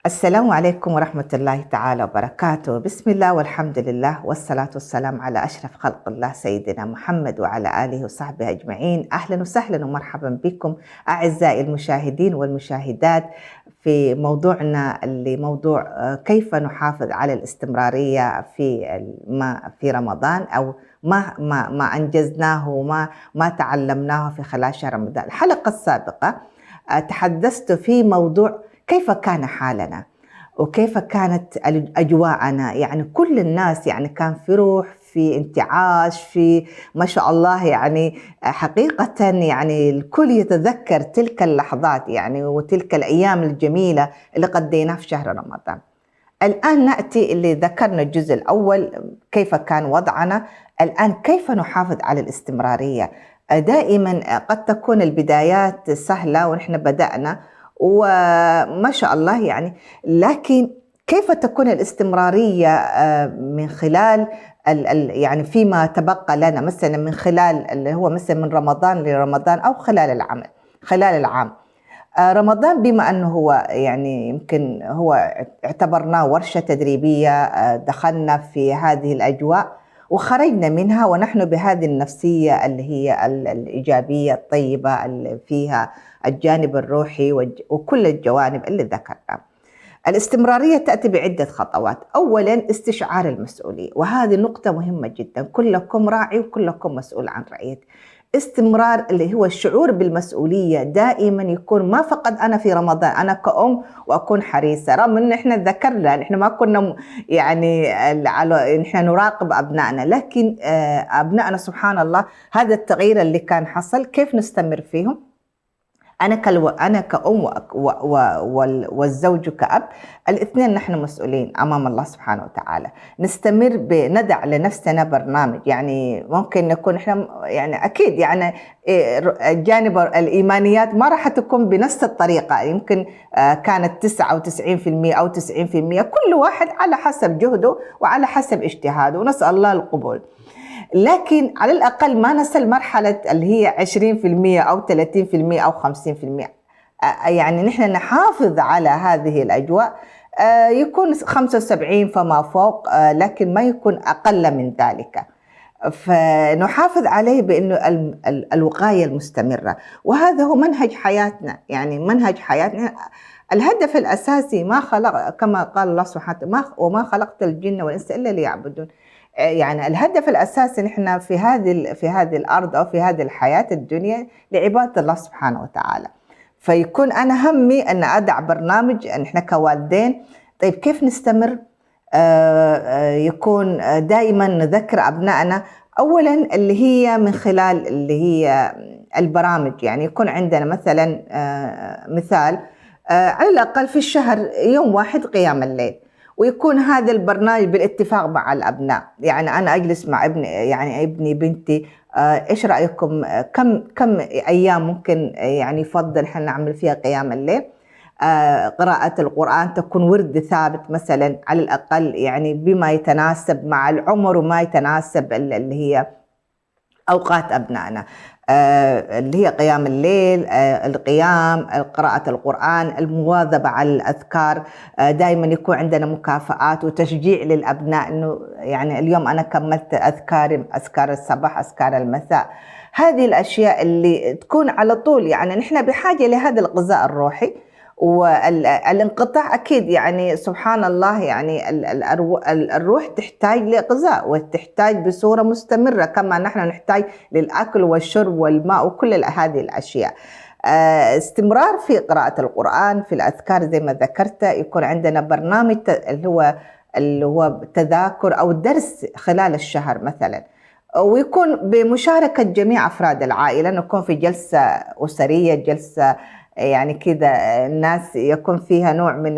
السلام عليكم ورحمة الله تعالى وبركاته. بسم الله والحمد لله والصلاة والسلام على أشرف خلق الله سيدنا محمد وعلى آله وصحبه أجمعين. أهلا وسهلا ومرحبا بكم أعزائي المشاهدين والمشاهدات في موضوعنا اللي موضوع كيف نحافظ على الاستمرارية في رمضان، أو ما أنجزناه وما تعلمناه في خلال شهر رمضان. الحلقة السابقة تحدثت في موضوع كيف كان حالنا وكيف كانت أجواءنا، يعني كل الناس يعني كان في روح، في انتعاش، في ما شاء الله، يعني حقيقة يعني الكل يتذكر تلك اللحظات يعني وتلك الأيام الجميلة اللي قضيناها في شهر رمضان. الآن نأتي اللي ذكرنا الجزء الأول كيف كان وضعنا، الآن كيف نحافظ على الاستمرارية. دائما قد تكون البدايات سهلة ونحن بدأنا وما شاء الله يعني، لكن كيف تكون الاستمرارية من خلال يعني فيما تبقى لنا، مثلا من خلال اللي هو مثلا من رمضان لرمضان أو خلال العام. رمضان بما أنه هو يعني يمكن هو اعتبرناه ورشة تدريبية، دخلنا في هذه الأجواء وخرجنا منها ونحن بهذه النفسية اللي هي الإيجابية الطيبة اللي فيها الجانب الروحي وكل الجوانب اللي ذكرناها. الاستمرارية تأتي بعدة خطوات. أولا استشعار المسؤولية، وهذه نقطة مهمة جدا، كلكم راعي وكلكم مسؤول عن رعيته. استمرار اللي هو الشعور بالمسؤولية دائما يكون، ما فقط أنا في رمضان أنا كأم وأكون حريصة، رغم أن إحنا ذكرنا إحنا ما كنا يعني إحنا نراقب أبنائنا، لكن أبنائنا سبحان الله هذا التغيير اللي كان حصل كيف نستمر فيهم. أنا كأم والزوج كأب، الاثنين نحن مسؤولين أمام الله سبحانه وتعالى. نستمر بندع لنفسنا برنامج، يعني ممكن نكون إحنا يعني أكيد يعني جانب الإيمانيات ما راح تكون بنفس الطريقة، يمكن كانت 99% أو 90%، كل واحد على حسب جهده وعلى حسب اجتهاده، ونسأل الله القبول. لكن على الأقل ما نصل مرحلة اللي هي 20% أو 30% أو 50%، يعني نحن نحافظ على هذه الأجواء، يكون 75 فما فوق، لكن ما يكون أقل من ذلك. فنحافظ عليه بأنه الوقاية المستمرة، وهذا هو منهج حياتنا، يعني منهج حياتنا. الهدف الأساسي ما خلق، كما قال الله سبحانه وتعالى وما خلقت الجن والإنس إلا ليعبدون. يعني الهدف الأساسي نحن في هذه الأرض أو في هذه الحياة الدنيا لعبادة الله سبحانه وتعالى. فيكون أنا همي أن أدع برنامج نحن كوالدين. طيب كيف نستمر؟ يكون دائما نذكر أبنائنا أولا اللي هي من خلال اللي هي البرامج، يعني يكون عندنا مثلا مثال على الأقل في الشهر يوم واحد قيام الليل، ويكون هذا البرنامج بالاتفاق مع الأبناء. يعني أنا أجلس مع ابني بنتي، إيش رأيكم كم أيام ممكن يعني يفضل إحنا نعمل فيها قيام الليل. قراءة القرآن تكون ورد ثابت مثلا على الأقل، يعني بما يتناسب مع العمر وما يتناسب اللي هي أوقات أبنائنا، اللي هي قيام الليل، القيام، قراءة القرآن، المواظبة على الأذكار. دائما يكون عندنا مكافآت وتشجيع للأبناء إنه يعني اليوم أنا كملت أذكار الصباح، أذكار المساء. هذه الأشياء اللي تكون على طول، يعني نحن بحاجة لهذا الغذاء الروحي والانقطاع. أكيد يعني سبحان الله، يعني الروح تحتاج لغذاء وتحتاج بصورة مستمرة، كما نحن نحتاج للأكل والشرب والماء وكل هذه الأشياء. استمرار في قراءة القرآن، في الأذكار زي ما ذكرت، يكون عندنا برنامج اللي هو تذاكر أو درس خلال الشهر مثلا، ويكون بمشاركة جميع أفراد العائلة، نكون في جلسة أسرية، جلسة يعني كذا الناس يكون فيها نوع من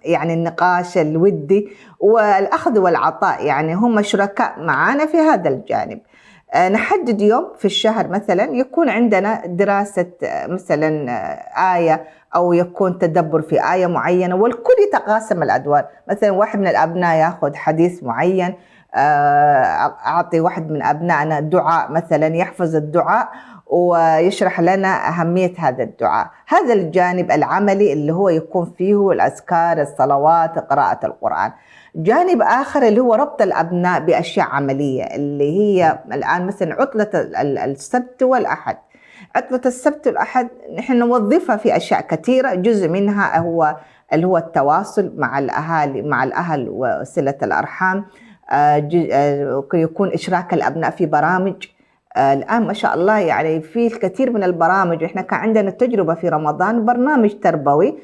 يعني النقاش الودي والأخذ والعطاء، يعني هم شركاء معنا في هذا الجانب. نحدد يوم في الشهر مثلا يكون عندنا دراسة مثلا آية، أو يكون تدبر في آية معينة والكل يتقاسم الأدوار. مثلا واحد من الأبناء يأخذ حديث معين، أعطي واحد من أبنائنا دعاء مثلا، يحفظ الدعاء ويشرح لنا أهمية هذا الدعاء. هذا الجانب العملي اللي هو يكون فيه الأذكار، الصلوات، قراءة القرآن. جانب آخر اللي هو ربط الأبناء بأشياء عملية، اللي هي الآن مثلا عطلة السبت والأحد. عطلة السبت والأحد نحن نوظفها في أشياء كثيرة، جزء منها هو اللي هو التواصل مع الأهل وصلة الأرحام. يكون إشراك الأبناء في برامج. الآن ما شاء الله يعني في الكثير من البرامج. إحنا كان عندنا تجربة في رمضان، برنامج تربوي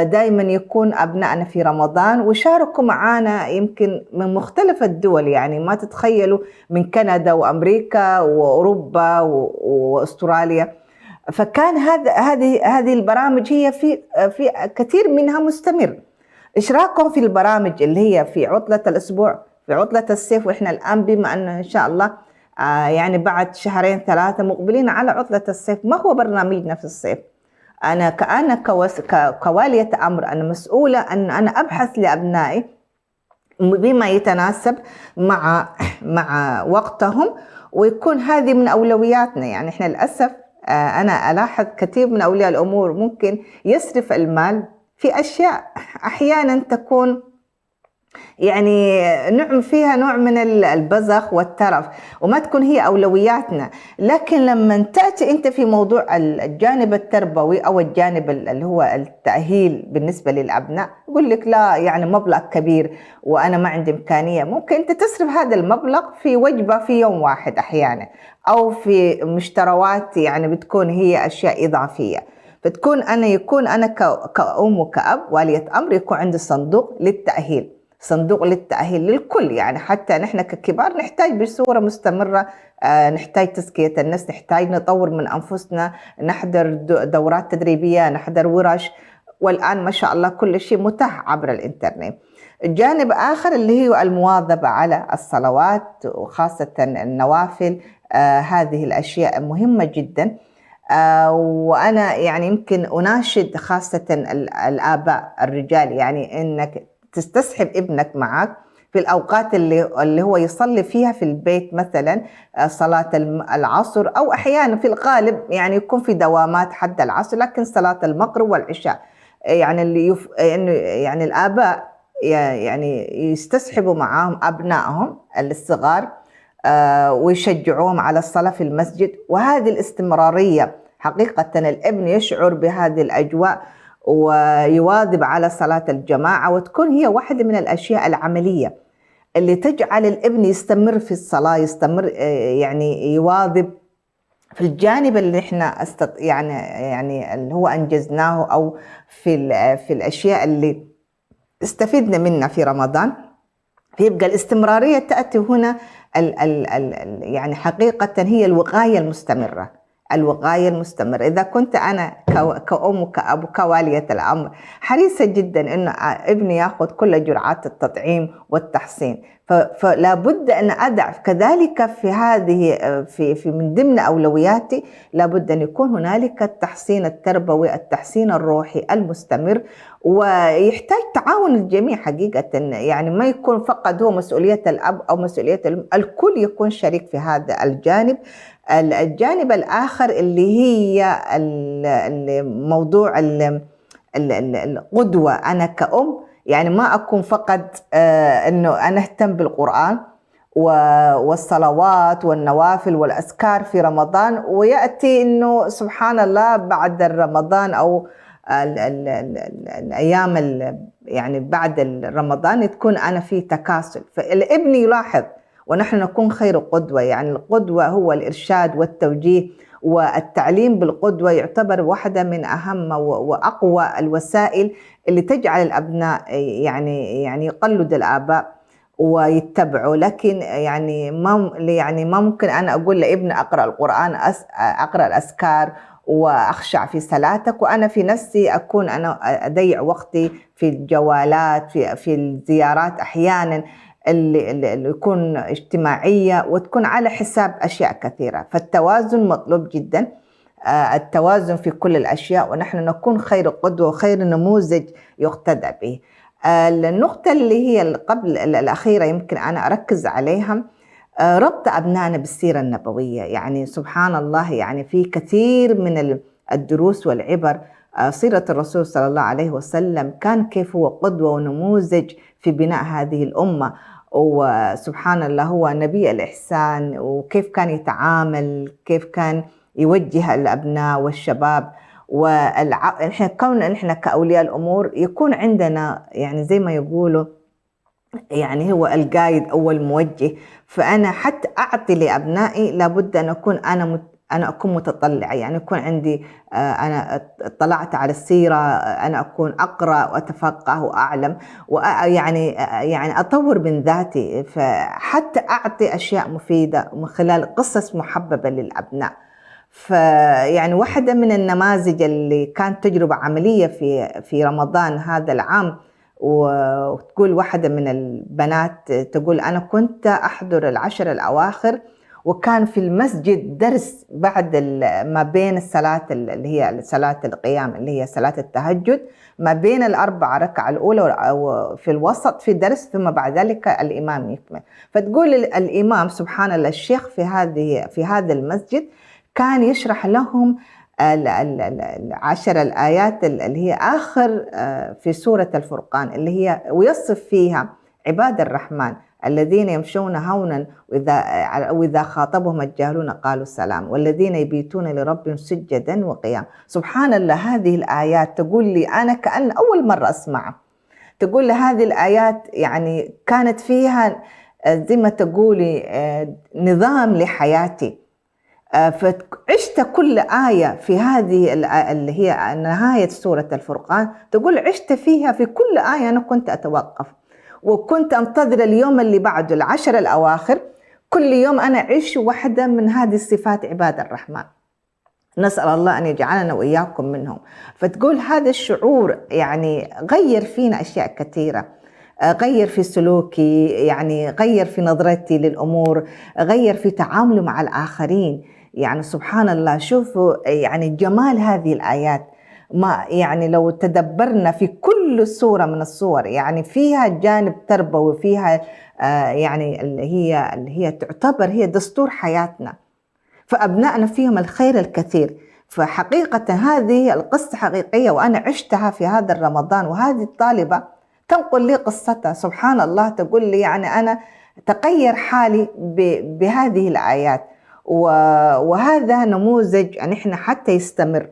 دائما يكون أبنائنا في رمضان وشاركوا معنا يمكن من مختلف الدول، يعني ما تتخيلوا، من كندا وأمريكا وأوروبا وأستراليا. فكان هذه البرامج هي في كثير منها مستمر. إشراكهم في البرامج اللي هي في عطلة الأسبوع، في عطلة الصيف، وإحنا الآن بما أن إن شاء الله يعني بعد 2-3 مقبلين على عطلة الصيف، ما هو برنامجنا في الصيف؟ أنا كوالية أمر، أنا مسؤولة أن أنا أبحث لأبنائي بما يتناسب مع وقتهم، ويكون هذه من أولوياتنا. يعني إحنا للأسف أنا ألاحظ كثير من أولياء الأمور ممكن يسرف المال في أشياء أحيانا تكون يعني فيها نوع من البذخ والترف، وما تكون هي أولوياتنا. لكن لما تأتي أنت في موضوع الجانب التربوي أو الجانب اللي هو التأهيل بالنسبة للأبناء، يقول لك لا يعني مبلغ كبير وأنا ما عندي إمكانية. ممكن أنت تصرف هذا المبلغ في وجبة في يوم واحد أحيانا، أو في مشتروات يعني بتكون هي أشياء إضافية. فتكون يكون أنا كأم وكأب والية أمر يكون عندي صندوق للتأهيل للكل. يعني حتى نحن ككبار نحتاج بصورة مستمرة، نحتاج تزكية النفس، نحتاج نطور من أنفسنا، نحضر دورات تدريبية، نحضر ورش، والآن ما شاء الله كل شيء متاح عبر الإنترنت. الجانب آخر اللي هو المواظبة على الصلوات وخاصة النوافل. هذه الأشياء مهمة جدا. وأنا يعني يمكن أناشد خاصة الآباء الرجال، يعني إنك تستصحب ابنك معك في الأوقات اللي هو يصلي فيها في البيت، مثلا صلاة العصر، أو أحيانا في الغالب يعني يكون في دوامات حد العصر، لكن صلاة المغرب والعشاء. يعني يعني الآباء يعني يستصحبوا معهم أبنائهم الصغار ويشجعوهم على الصلاة في المسجد. وهذه الاستمرارية حقيقة الابن يشعر بهذه الأجواء ويواظب على صلاة الجماعة، وتكون هي واحدة من الأشياء العملية اللي تجعل الابن يستمر في الصلاة، يستمر يعني يواظب في الجانب اللي احنا يعني اللي هو أنجزناه، أو في الأشياء اللي استفدنا منها في رمضان. فيبقى الاستمرارية تأتي هنا يعني حقيقة هي الوقاية المستمرة. إذا كنت أنا كأم وكأب وكوالية الأمر حريصة جدا أن ابني يأخذ كل جرعات التطعيم والتحصين، فلا بد أن أدع كذلك في هذه في من ضمن أولوياتي، لا بد أن يكون هنالك التحصين التربوي، التحصين الروحي المستمر، ويحتاج تعاون الجميع حقيقة. يعني ما يكون فقط هو مسؤولية الأب أو مسؤولية الكل يكون شريك في هذا الجانب. الجانب الآخر اللي هي موضوع القدوة. أنا كأم يعني ما أكون فقط أنه أنا أهتم بالقرآن والصلوات والنوافل والأذكار في رمضان، ويأتي أنه سبحان الله بعد رمضان أو الأيام يعني بعد رمضان تكون أنا في تكاسل. فالابن يلاحظ، ونحن نكون خير قدوة. يعني القدوة هو الإرشاد والتوجيه، والتعليم بالقدوة يعتبر واحدة من أهم وأقوى الوسائل اللي تجعل الأبناء يعني يقلد الآباء ويتبعوا. لكن يعني ما ممكن أنا أقول لابن أقرأ القرآن، أقرأ الأذكار وأخشع في صلاتك، وأنا في نفسي أكون أنا أضيع وقتي في الجوالات، في الزيارات أحيانا اللي يكون اجتماعية وتكون على حساب أشياء كثيرة. فالتوازن مطلوب جدا، التوازن في كل الأشياء، ونحن نكون خير قدوة وخير نموذج يقتدى به. النقطة اللي هي قبل الأخيرة يمكن أنا أركز عليها، ربط أبنائنا بالسيرة النبوية. يعني سبحان الله، يعني في كثير من الدروس والعبر. سيرة الرسول صلى الله عليه وسلم كان كيف هو قدوة ونموذج في بناء هذه الأمة، وسبحان الله هو نبي الإحسان، وكيف كان يتعامل، كيف كان يوجه الأبناء والشباب. ونحن كون نحن كأولياء الأمور يكون عندنا يعني زي ما يقولوا يعني هو القايد أو الموجه. فأنا حتى أعطي لأبنائي لابد أن أكون أنا أكون متطلعة، يعني يكون عندي أنا اطلعت على السيرة، أنا أكون أقرأ وأتفقه وأعلم، ويعني أطور من ذاتي، فحتى أعطي أشياء مفيدة من خلال قصص محببة للأبناء. فيعني واحدة من النماذج اللي كانت تجربة عملية في رمضان هذا العام، وتقول واحدة من البنات تقول أنا كنت أحضر العشر الأواخر، وكان في المسجد درس بعد ما بين الصلاة اللي هي صلاة القيام اللي هي صلاة التهجد، ما بين الأربع ركعة الأولى وفي الوسط في درس، ثم بعد ذلك الإمام يكمل. فتقول الإمام سبحان الله الشيخ في هذا المسجد كان يشرح لهم العشر الآيات اللي هي آخر في سورة الفرقان، اللي هي ويصف فيها عباد الرحمن الذين يمشون هونا وإذا خاطبهم الجاهلون قالوا سلام، والذين يبيتون لربهم سجدا وقيام. سبحان الله هذه الآيات تقول لي أنا كأن أول مرة أسمعها. تقول لي هذه الآيات يعني كانت فيها زي ما تقولي نظام لحياتي. فعشت كل آية في هذه اللي هي نهاية سورة الفرقان، تقول عشت فيها في كل آية أنا كنت أتوقف، وكنت أنتظر اليوم اللي بعده العشر الأواخر، كل يوم أنا أعيش واحدة من هذه الصفات عباد الرحمن. نسأل الله أن يجعلنا وإياكم منهم. فتقول هذا الشعور يعني غير فينا أشياء كثيرة، غير في سلوكي، يعني غير في نظرتي للأمور، غير في تعاملي مع الآخرين. يعني سبحان الله شوفوا يعني جمال هذه الآيات. ما يعني لو تدبرنا في كل سورة من السور يعني فيها جانب تربوي، فيها يعني اللي هي تعتبر هي دستور حياتنا، فأبنائنا فيهم الخير الكثير. فحقيقة هذه القصة حقيقية وأنا عشتها في هذا الرمضان. وهذه الطالبة تنقل لي قصتها سبحان الله، تقول لي يعني أنا تغير حالي بهذه الآيات. وهذا نموذج أن إحنا حتى يستمر.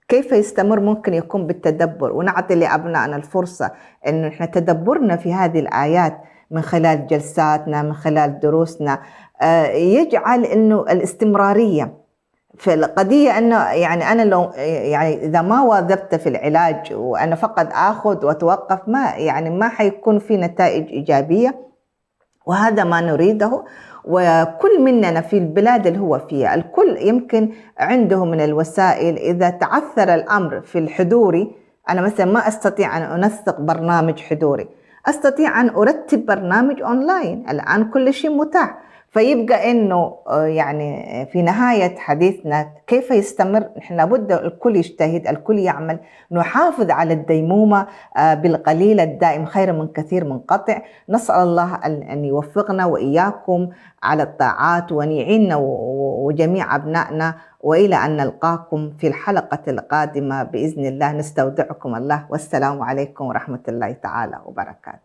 كيف يستمر؟ ممكن يكون بالتدبر، ونعطي لأبنائنا الفرصة أن إحنا تدبرنا في هذه الآيات من خلال جلساتنا، من خلال دروسنا، يجعل أنه الاستمرارية في القضية. أنه يعني أنا لو يعني إذا ما واظبت في العلاج وأنا فقط أخذ وأتوقف، ما حيكون في نتائج إيجابية، وهذا ما نريده. وكل مننا في البلاد اللي هو فيها الكل يمكن عنده من الوسائل. إذا تعثر الأمر في الحضوري، أنا مثلا ما أستطيع أن أنسق برنامج حضوري، أستطيع أن أرتب برنامج أونلاين. الآن كل شيء متاح. فيبقى إنه يعني في نهاية حديثنا كيف يستمر؟ نحن لابد الكل يجتهد، الكل يعمل، نحافظ على الديمومة بالقليل الدائم خير من كثير منقطع. نسأل الله أن يوفقنا وإياكم على الطاعات، وأن يعيننا وجميع أبنائنا. وإلى أن نلقاكم في الحلقة القادمة بإذن الله. نستودعكم الله، والسلام عليكم ورحمة الله تعالى وبركاته.